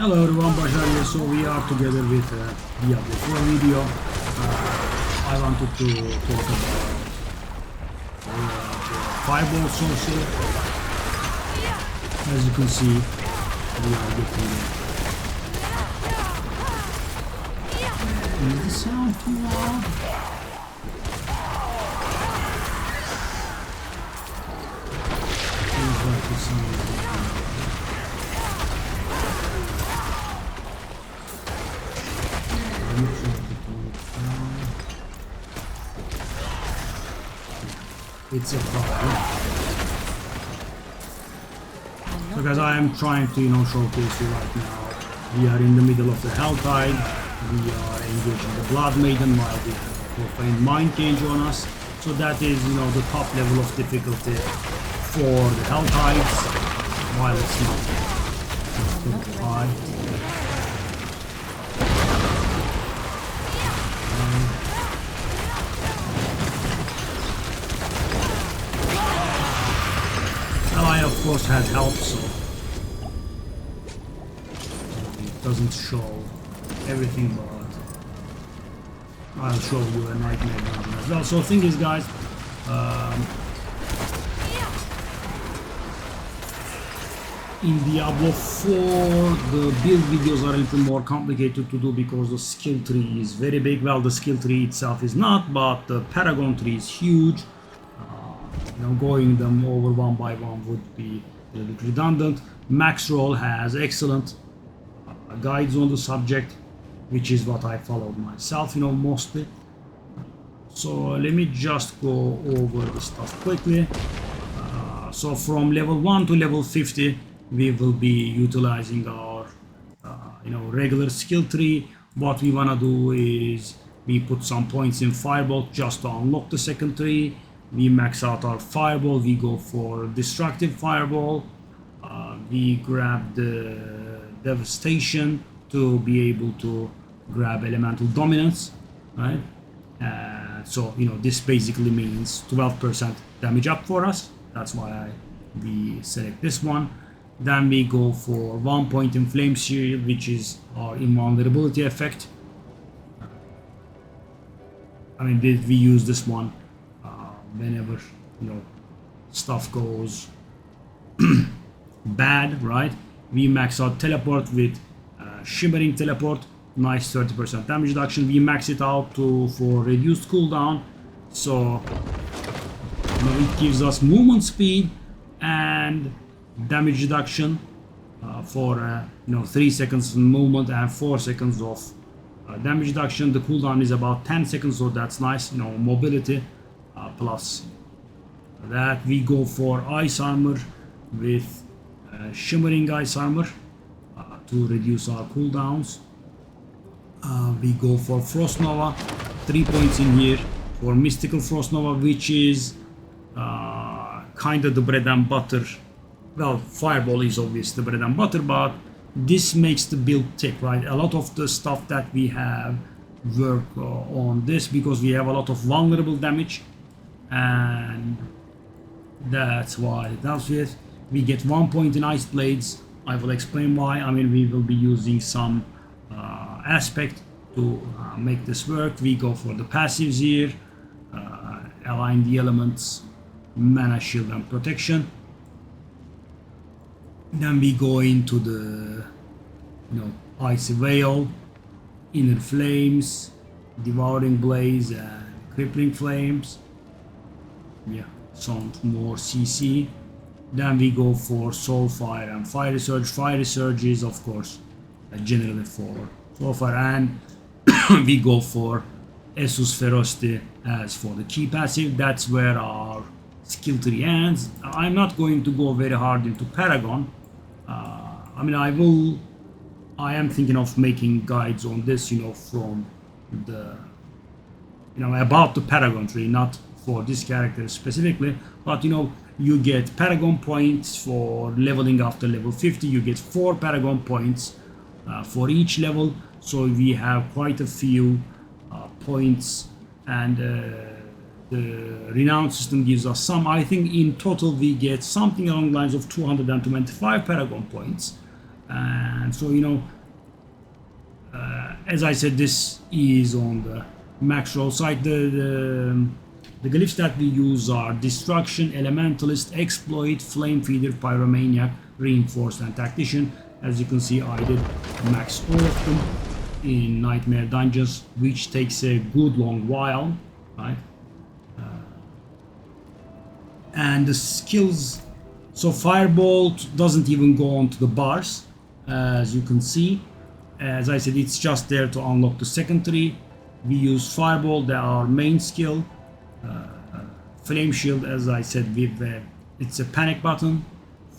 Hello everyone, Bashar here. So we are together with Diablo 4 video. I wanted to talk about the Fireball Sorcerer. As you can see, we are getting it. Is the sound too loud? Seems like the sound is too loud. It's a problem. So guys, I am trying to showcase you right now. We are in the middle of the Helltide. We are engaging the Blood Maiden while we have a Profane Mind Cage on us. So that is the top level of difficulty for the Helltides, while it's not too high. I of course had help, so it doesn't show everything, but I'll show you a nightmare down as well. So the thing is, guys, in Diablo 4 the build videos are a little more complicated to do because the skill tree is very big. Well, the skill tree itself is not, but the paragon tree is huge. Going them over one by one would be a little bit redundant. Maxroll has excellent guides on the subject, which is what I followed myself, mostly. So let me just go over the stuff quickly. So from level 1 to level 50, we will be utilizing our, regular skill tree. What we want to do is we put some points in Firebolt just to unlock the second tree. We max out our Fireball, we go for Destructive Fireball, we grab the Devastation to be able to grab Elemental Dominance, right? So, this basically means 12% damage up for us. That's why we select this one. Then we go for 1 point in Flame Shield, which is our invulnerability effect. We use this one whenever stuff goes bad, right? We max out Teleport with Shimmering Teleport, nice 30% damage reduction. We max it out for reduced cooldown, so it gives us movement speed and damage reduction for 3 seconds movement and 4 seconds of damage reduction. The cooldown is about 10 seconds, so that's nice. Mobility. Plus that we go for Ice Armor with Shimmering Ice Armor to reduce our cooldowns. We go for Frost Nova, 3 points in here for Mystical Frost Nova, which is kind of the bread and butter. Well, Fireball is obviously the bread and butter, but this makes the build tick, right? A lot of the stuff that we have work on this because we have a lot of vulnerable damage, and that's why it does it. We get 1 point in Ice Blades. I will explain why. We will be using some aspect to make this work. We go for the passives here, align the elements, mana, shield, and protection. Then we go into the Icy Veil, Inner Flames, Devouring Blaze, and Crippling Flames. Yeah, some more CC. Then we go for Soulfire and Fiery Surge. Fiery Surge is of course generally for Soulfire, and we go for Essus Ferocity as for the key passive. That's where our skill tree ends. I'm not going to go very hard into Paragon. I am thinking of making guides on this, from the, about the Paragon tree, not for this character specifically, but you get Paragon points for leveling after level 50. You get 4 Paragon points for each level, so we have quite a few points, and the Renown system gives us some. I think in total we get something along the lines of 225 Paragon points, and so as I said, this is on the max roll side. The glyphs that we use are Destruction, Elementalist, Exploit, Flame Feeder, Pyromaniac, Reinforced, and Tactician. As you can see, I did max all of them in Nightmare Dungeons, which takes a good long while, right? And the skills, so Firebolt doesn't even go onto the bars, as you can see. As I said, it's just there to unlock the secondary. We use Firebolt, that's our main skill. Flame Shield, as I said, it's a panic button.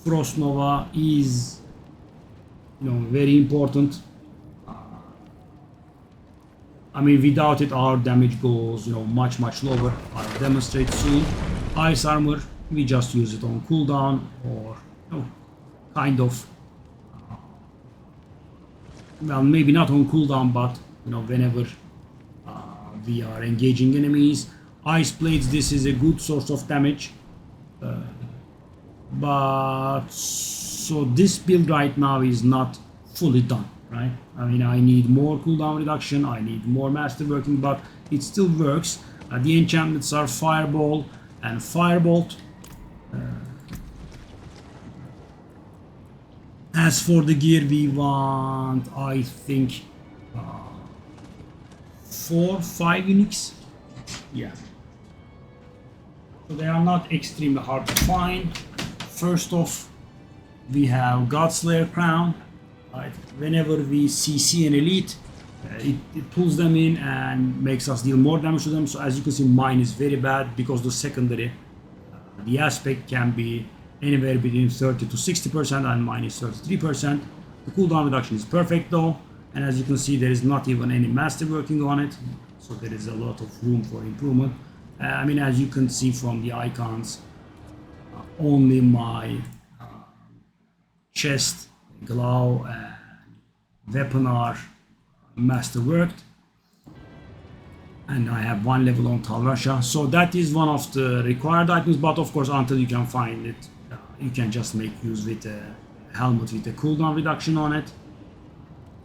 Frost Nova is, very important. I mean, without it, our damage goes, much lower. I'll demonstrate soon. Ice Armor, we just use it on cooldown, or kind of. Well, maybe not on cooldown, but whenever we are engaging enemies. Ice Blades, this is a good source of damage, but so this build right now is not fully done, right? I mean, I need more cooldown reduction, I need more masterworking, but it still works. The enchantments are Fireball and Firebolt. As for the gear, we want, I think, 4-5 uniques. Yeah. So they are not extremely hard to find. First off, we have Godslayer Crown. Right? Whenever we CC an elite, it pulls them in and makes us deal more damage to them. So as you can see, mine is very bad because the secondary, the aspect can be anywhere between 30 to 60%, and mine is 33%. The cooldown reduction is perfect though, and as you can see, there is not even any masterworking on it, so there is a lot of room for improvement. I mean, as you can see from the icons, only my chest, glove, and weapon are masterworked, and I have 1 level on Tal Rasha, so that is one of the required items. But of course, until you can find it, you can just make use with a helmet with a cooldown reduction on it.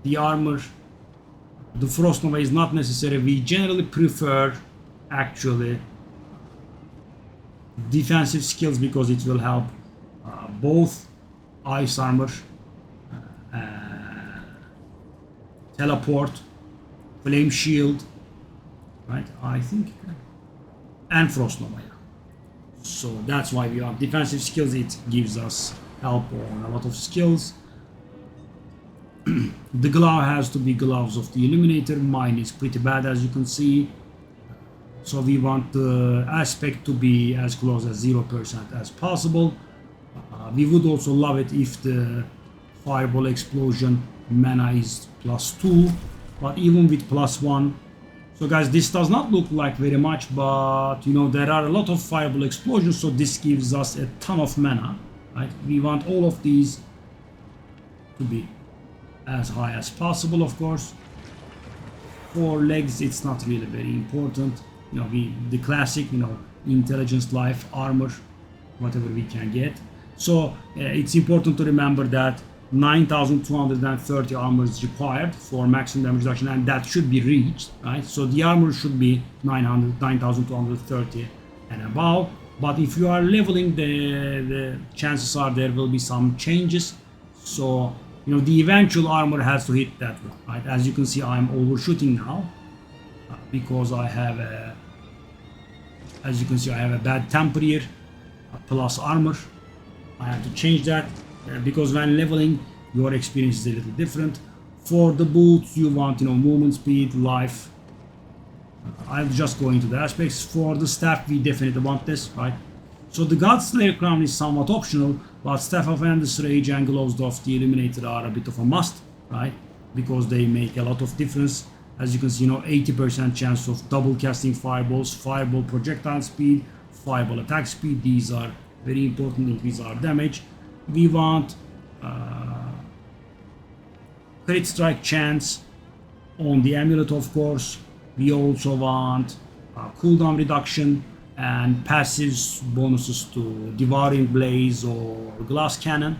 The armor, the Frost Nova is not necessary. We generally prefer actually defensive skills because it will help both Ice Armor, Teleport, Flame Shield, right? I think, and Frost Nova. So that's why we have defensive skills. It gives us help on a lot of skills. The glove has to be gloves of the Illuminator. Mine is pretty bad, as you can see. So we want the aspect to be as close as 0% as possible. We would also love it if the Fireball Explosion mana is +2, but even with +1. So guys, this does not look like very much, but there are a lot of Fireball Explosions, so this gives us a ton of mana, right? We want all of these to be as high as possible, of course. For legs, it's not really very important. The classic, intelligence, life, armor, whatever we can get. So it's important to remember that 9,230 armor is required for maximum damage reduction, and that should be reached, right? So the armor should be 9,230 and above. But if you are leveling, the chances are there will be some changes. So the eventual armor has to hit that one, right? As you can see, I'm overshooting now because I have a, as you can see, I have a bad temper here, plus armor. I have to change that because when leveling, your experience is a little different. For the boots, you want movement speed, life. I'll just go into the aspects. For the staff, we definitely want this, right? So the Godslayer Crown is somewhat optional, but Staff of Endless Rage and Gloves of the Illuminator are a bit of a must, right? Because they make a lot of difference. As you can see, 80% chance of double casting fireballs, fireball projectile speed, fireball attack speed. These are very important, increase our damage. We want crit strike chance on the amulet, of course. We also want cooldown reduction and passives bonuses to Devouring Blaze or Glass Cannon.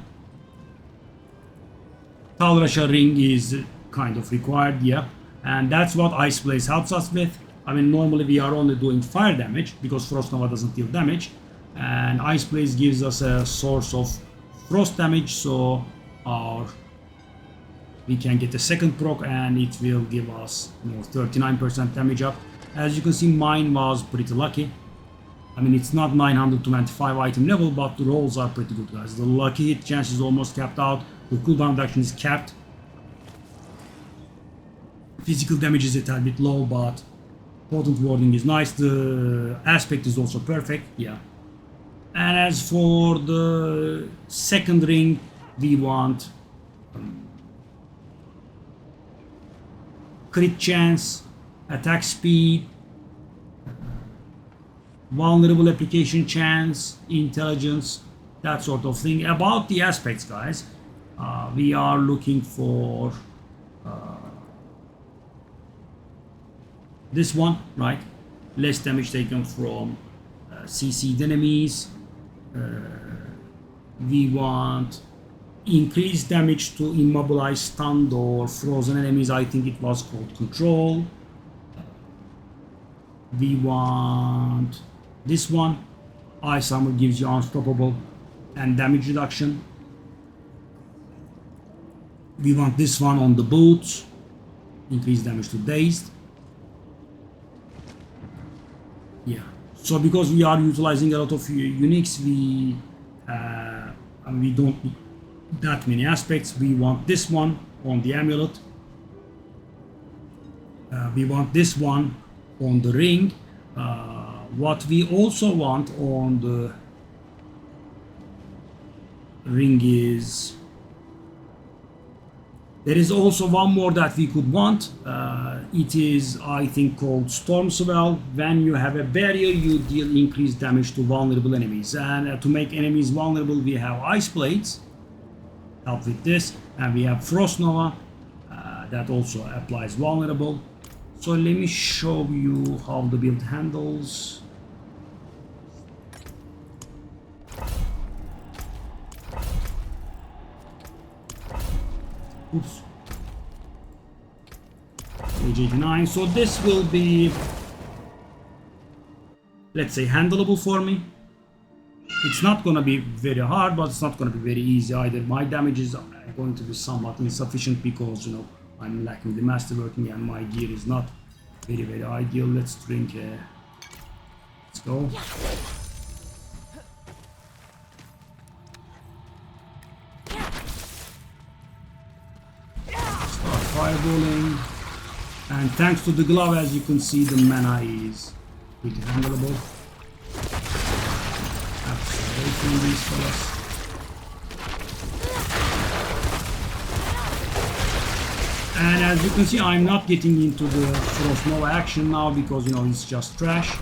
Tal Rasha ring is kind of required, yeah. And that's what Ice Blaze helps us with. I mean, normally we are only doing fire damage because Frost Nova doesn't deal damage. And Ice Blaze gives us a source of frost damage, so we can get a second proc and it will give us 39% damage up. As you can see, mine was pretty lucky. I mean, it's not 925 item level, but the rolls are pretty good, guys. The lucky hit chance is almost capped out. The cooldown reduction is capped. Physical damage is a tad bit low, but potent warding is nice. The aspect is also perfect, yeah. And as for the second ring, we want crit chance, attack speed, vulnerable application chance, intelligence, that sort of thing. About the aspects, guys, we are looking for this one, right? Less damage taken from CC'd enemies. We want increased damage to immobilized, stunned, or frozen enemies. I think it was called control. We want this one. Ice Armor gives you unstoppable and damage reduction. We want this one on the boots. Increased damage to dazed. Yeah. So because we are utilizing a lot of uniques, we don't need that many aspects. We want this one on the amulet. We want this one on the ring. What we also want on the ring is there is also one more that we could want. It is, I think, called Storm Swell. When you have a barrier, you deal increased damage to vulnerable enemies. And to make enemies vulnerable, we have Ice Blades, help with this, and we have Frost Nova, that also applies vulnerable. So let me show you how the build handles. Oops. Page 89. So this will be, let's say, handleable for me. It's not going to be very hard, but it's not going to be very easy either. My damage is going to be somewhat insufficient because, I'm lacking the masterworking and my gear is not very ideal. Let's drink. Let's go. Start fireballing. And thanks to the glove, as you can see, the mana is pretty handleable. Absolutely, these fellas. And as you can see, I'm not getting into the Frost Nova action now because, it's just trash.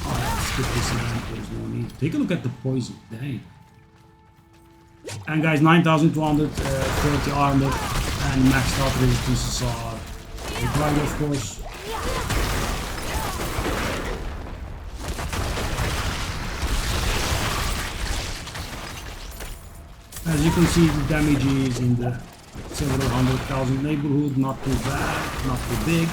Alright, skip this now, there's no need. Take a look at the poison, dang. And guys, 9,230 armor and maxed out resistances are required, of course. As you can see, the damage is in the several 100,000 neighborhood, not too bad, not too big.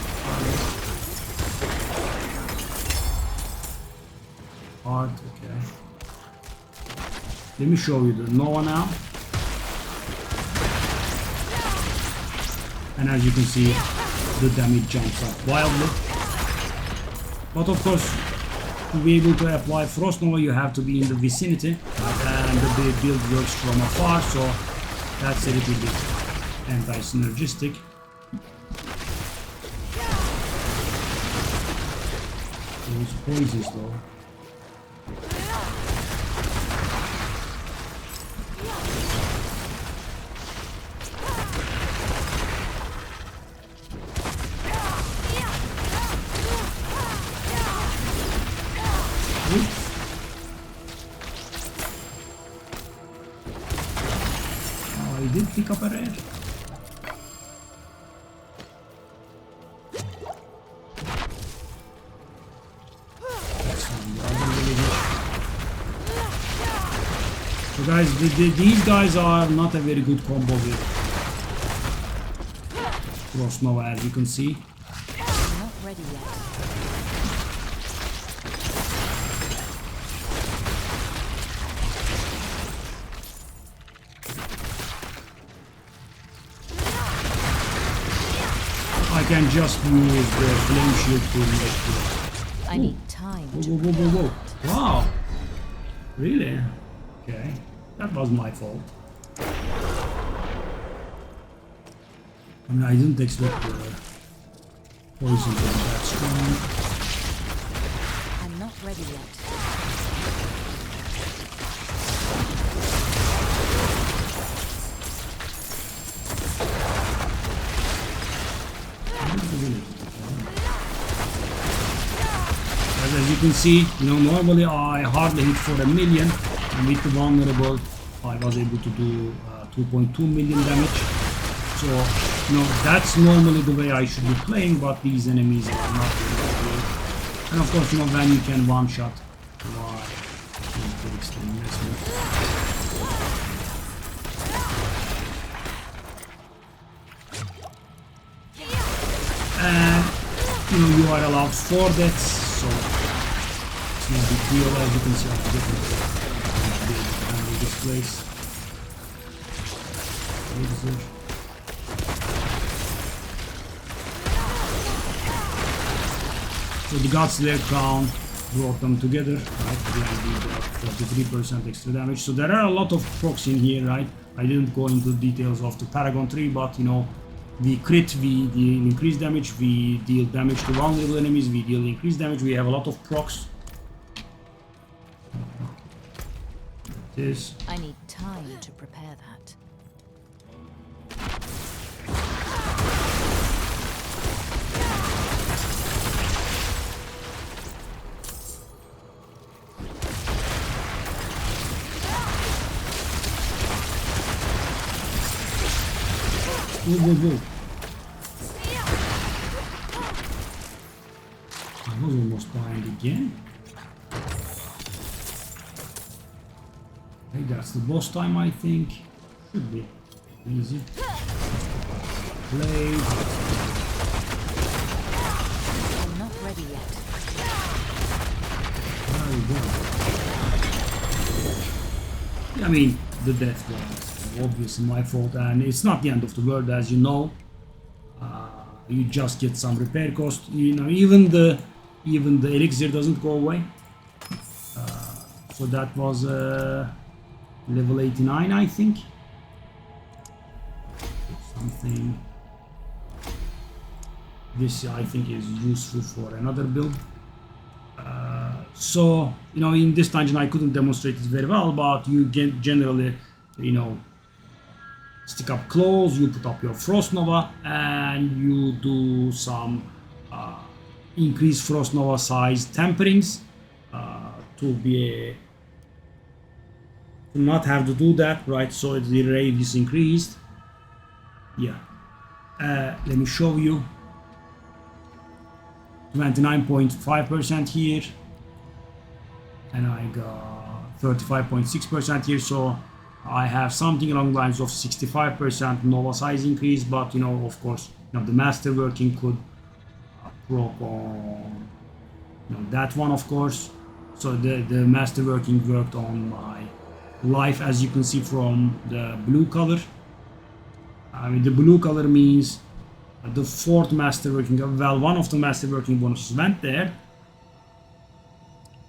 Hard, okay. Let me show you the Nova now. And as you can see, the damage jumps up wildly. But of course, to be able to apply Frost Nova, you have to be in the vicinity. And the build works from afar, so that's a little bit anti-synergistic. Those poisons though. I did pick up a rare. So So guys, these guys are not a very good combo with Frost Nova, as you can see. I'm not ready yet. I can just use the flame shield to make it. I need time to Whoa, whoa, whoa, whoa, whoa. Wow. Really? Okay. That was my fault. I mean, I didn't expect the poison to be that strong. I'm not ready yet. As you can see, normally I hardly hit for a million, and with the vulnerable, I was able to do 2.2 million damage. So, that's normally the way I should be playing, but these enemies are not really that good. And of course, when you can one-shot, why? And you are allowed 4 deaths, so it's no big deal. As you can see, I'm definitely handle this place. So the God's Lair Crown brought them together, right? Did 43% extra damage. So there are a lot of procs in here, right? I didn't go into the details of the Paragon 3, but we crit, we deal increased damage, we deal damage to vulnerable enemies, we deal increased damage, we have a lot of procs. This. I need time to prepare that. Whoa, whoa, whoa. I was almost behind again. Hey, that's the boss time, I think. Should be easy. Play. I'm not ready yet. Very good. I mean, the death was obviously my fault, and it's not the end of the world, as you know. You just get some repair cost. Even the elixir doesn't go away. So that was level 89, I think. Something. This I think is useful for another build. So in this dungeon I couldn't demonstrate it very well, but you get generally, stick up close, you put up your Frost Nova, and you do some increased Frost Nova size temperings to not have to do that, right? So the radius is increased. Yeah. Let me show you. 29.5% here, and I got 35.6% here. So I have something along the lines of 65% Nova size increase, but of course, the masterworking could proc on that one, of course. So the masterworking worked on my life, as you can see from the blue color. I mean, the blue color means the 4th masterworking. Well, one of the masterworking bonuses went there.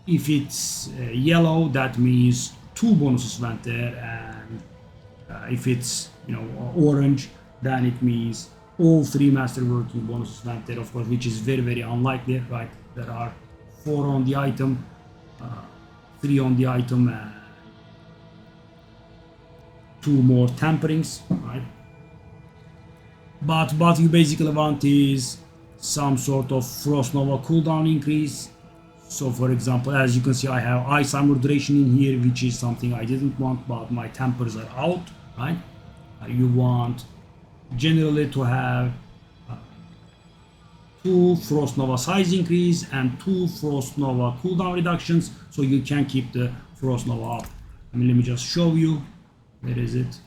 If it's yellow, that means 2 bonuses went there, and if it's orange, then it means all 3 masterworking bonuses went there, of course, which is very, very unlikely, right? There are 4 on the item, 3 on the item, and 2 more temperings, right? But what you basically want is some sort of Frost Nova cooldown increase. So for example, as you can see, I have Ice Armor duration in here, which is something I didn't want, but my tempers are out, right? You want generally to have 2 Frost Nova size increase and 2 Frost Nova cooldown reductions, so you can keep the Frost Nova up I mean, let me just show you. Where is it?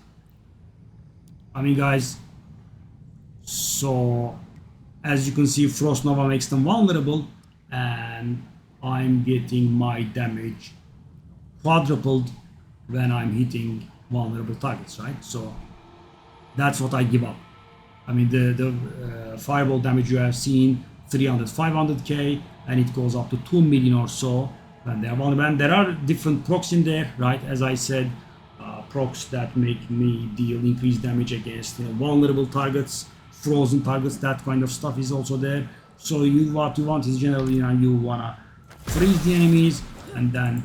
I mean, guys, so as you can see, Frost Nova makes them vulnerable, and I'm getting my damage quadrupled when I'm hitting vulnerable targets, right? So that's what I give up. I mean, the fireball damage you have seen, 300, 500k, and it goes up to 2 million or so when they are vulnerable. And there are different procs in there, right? As I said, procs that make me deal increased damage against vulnerable targets, frozen targets, that kind of stuff is also there. So what you want is generally, you wanna freeze the enemies and then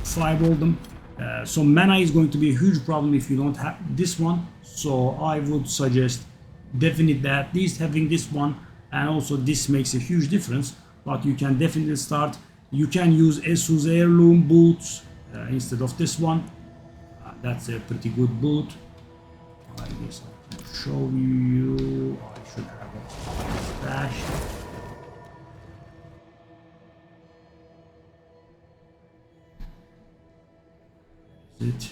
fireball them. So mana is going to be a huge problem if you don't have this one. So I would suggest definitely at least having this one, and also this makes a huge difference. But you can definitely start. You can use Esu's heirloom boots instead of this one. That's a pretty good boot. I guess I can show you. I should have a stash. It.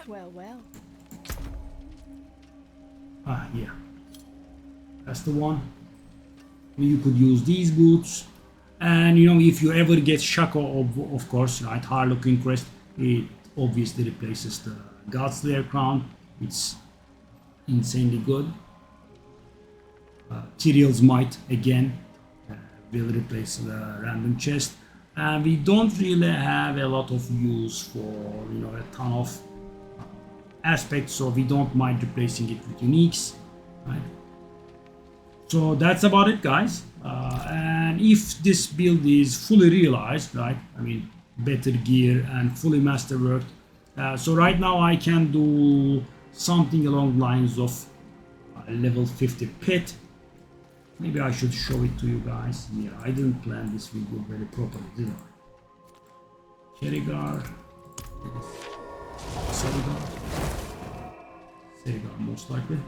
Well. Yeah. That's the one. You could use these boots. And if you ever get Shaco, of course, right, Harlequin Crest, it obviously replaces the Godslayer crown. It's insanely good. Tyrell's Might, again, will replace the random chest. And we don't really have a lot of use for, a ton of aspects, so we don't mind replacing it with uniques, right? So that's about it, guys. And if this build is fully realized, right, I mean, better gear and fully masterworked, so right now I can do something along the lines of level 50 pit. Maybe I should show it to you guys. Yeah, I didn't plan this video very properly, did I? Kerrigar. Serigar, most likely.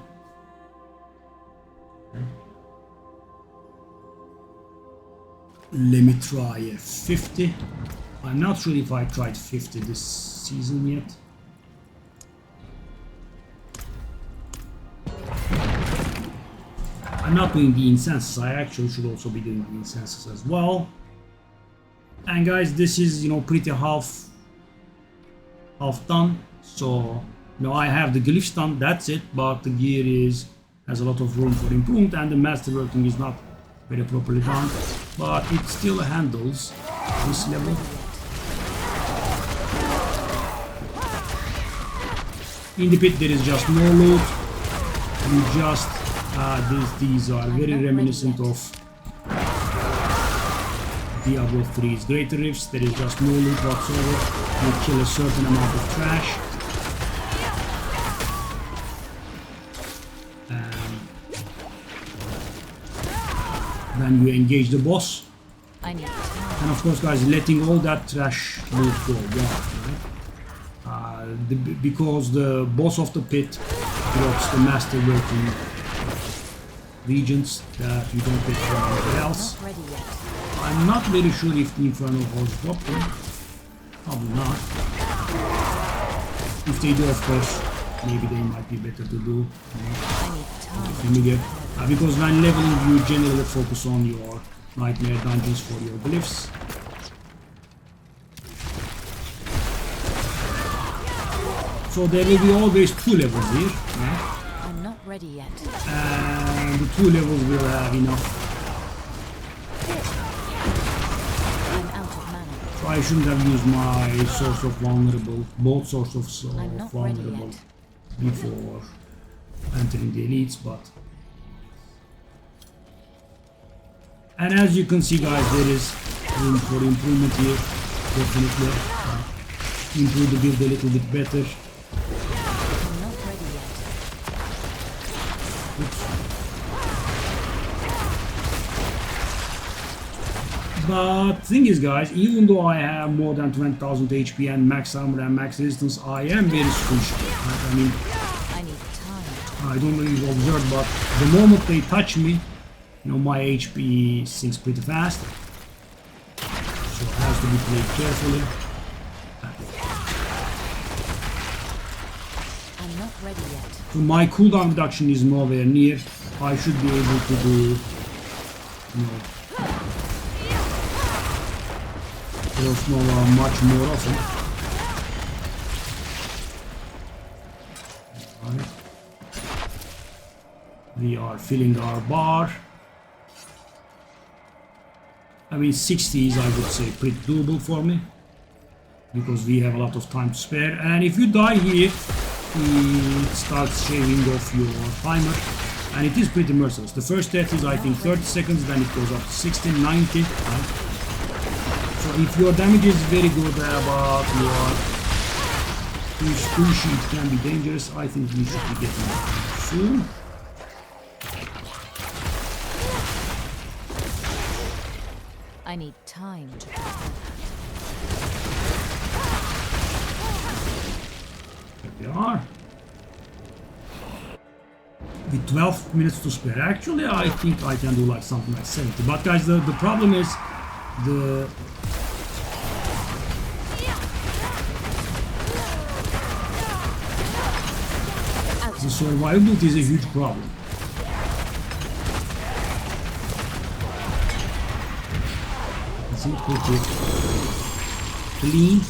Okay. Let me try a 50. I'm not sure if I tried 50 this season yet. I'm not doing the incenses. I actually should also be doing the incenses as well. And guys, this is pretty half done. So I have the glyphs done. That's it. But the gear has a lot of room for improvement, and the masterworking is not very properly done. But it still handles this level. In the pit there is just no loot. You just these are very reminiscent of Diablo 3's Greater Rifts. There is just no loot whatsoever. You kill a certain amount of trash. Then you engage the boss. And of course, guys, letting all that trash loot go. Yeah, right? Because the boss of the pit drops the masterworking regions that you don't get from anywhere else. I'm not very sure if the Infernal Horse dropped them. Probably not. If they do, of course, maybe they might be better to do. Familiar. Because when leveling, you generally focus on your nightmare dungeons for your glyphs. So there will be always 2 levels here. Right? I'm not ready yet. And the 2 levels will have enough. I'm out of mana. So I shouldn't have used my source of vulnerable, both source of vulnerable before entering the elites, but. And as you can see, guys, there is room for improvement here. Definitely improve the build a little bit better. I'm not ready yet. Oops. But thing is, guys, even though I have more than 20,000 HP and max armor and max resistance, I am very squishy. Right? I mean, I need time. I don't know if you observed, but the moment they touch me, you know, my HP sinks pretty fast. So it has to be played carefully. I'm not ready yet. So my cooldown reduction is nowhere near. I should be able to do, you know, Force Nova much more often. Right. We are filling our bar. I mean, 60s I would say pretty doable for me, because we have a lot of time to spare. And if you die here, it starts shaving off your timer, and it is pretty merciless. The first death is I think 30 seconds, then it goes up to 60, 90. Right? So if your damage is very good, but you are too squishy, it can be dangerous. I think we should be getting soon. I need time to prepare that. There we are. With 12 minutes to spare. Actually, I think I can do like something like 70. But guys, the problem is the survivability is a huge problem. It's pretty clean,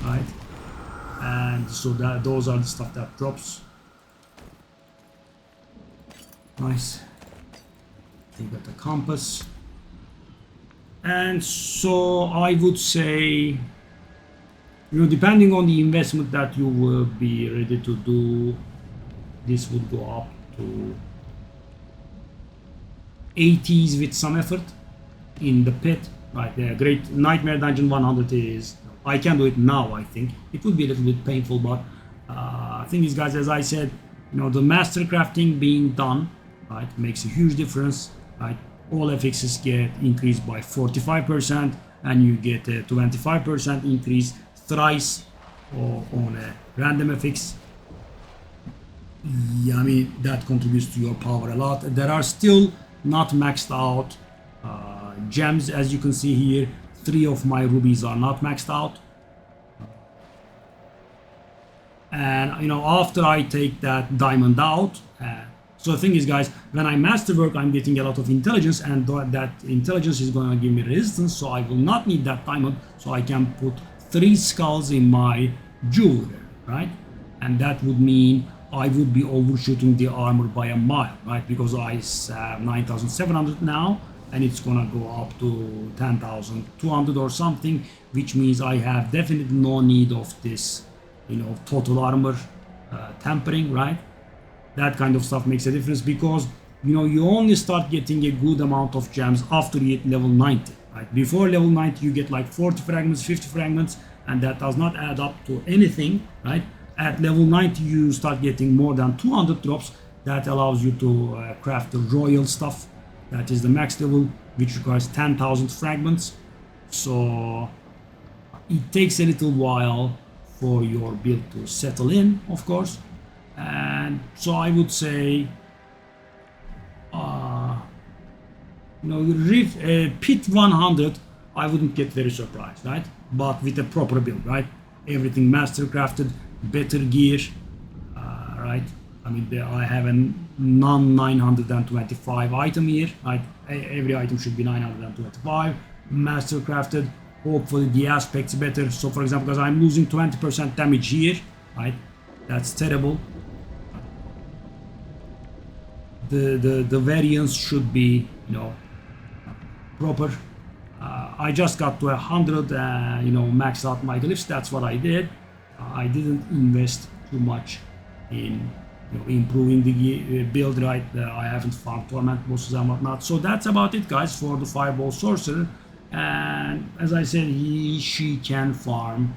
right? And so that those are the stuff that drops. Nice. You got the compass. And so I would say, you know, depending on the investment that you will be ready to do, this would go up to 80s with some effort in the pit. Right, the Great Nightmare Dungeon 100 is, I can do it now. I think it would be a little bit painful, but thing is, guys, as I said, you know, the master crafting being done, right, makes a huge difference. Right, all FXs get increased by 45%, and you get a 25% increase thrice on a random FX. Yeah, I mean, that contributes to your power a lot. There are still not maxed out gems, as you can see here. 3 of my rubies are not maxed out, and you know, after I take that diamond out, so the thing is, guys, when I masterwork, I'm getting a lot of intelligence, and that intelligence is going to give me resistance, so I will not need that diamond, so I can put 3 skulls in my jewelry, right? And that would mean I would be overshooting the armor by a mile, right? Because I have 9,700 now, and it's gonna go up to 10,200 or something, which means I have definitely no need of this, you know, total armor tempering, right? That kind of stuff makes a difference, because, you know, you only start getting a good amount of gems after you hit level 90, right? Before level 90, you get like 40 fragments, 50 fragments, and that does not add up to anything, right? At level 90, you start getting more than 200 drops. That allows you to craft the royal stuff. That is the max level, which requires 10,000 fragments. So it takes a little while for your build to settle in, of course. And so I would say, you know, pit 100, I wouldn't get very surprised, right? But with a proper build, right? Everything master crafted, better gear, right? I mean, I have a non-925 item here, right? Every item should be 925, master crafted. Hopefully the aspect's better. So for example, because I'm losing 20% damage here, right? That's terrible. The variance should be, you know, proper. I just got to 100, you know, max out my glyphs. That's what I did. I didn't invest too much in, you know, improving the build, right? I haven't farmed torment bosses and whatnot. So that's about it, guys, for the Fireball Sorcerer. And as I said, she can farm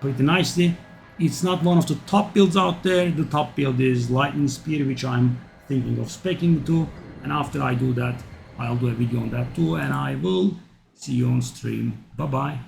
pretty nicely. It's not one of the top builds out there. The top build is Lightning Spear, which I'm thinking of speccing to. And after I do that, I'll do a video on that too. And I will see you on stream. Bye bye.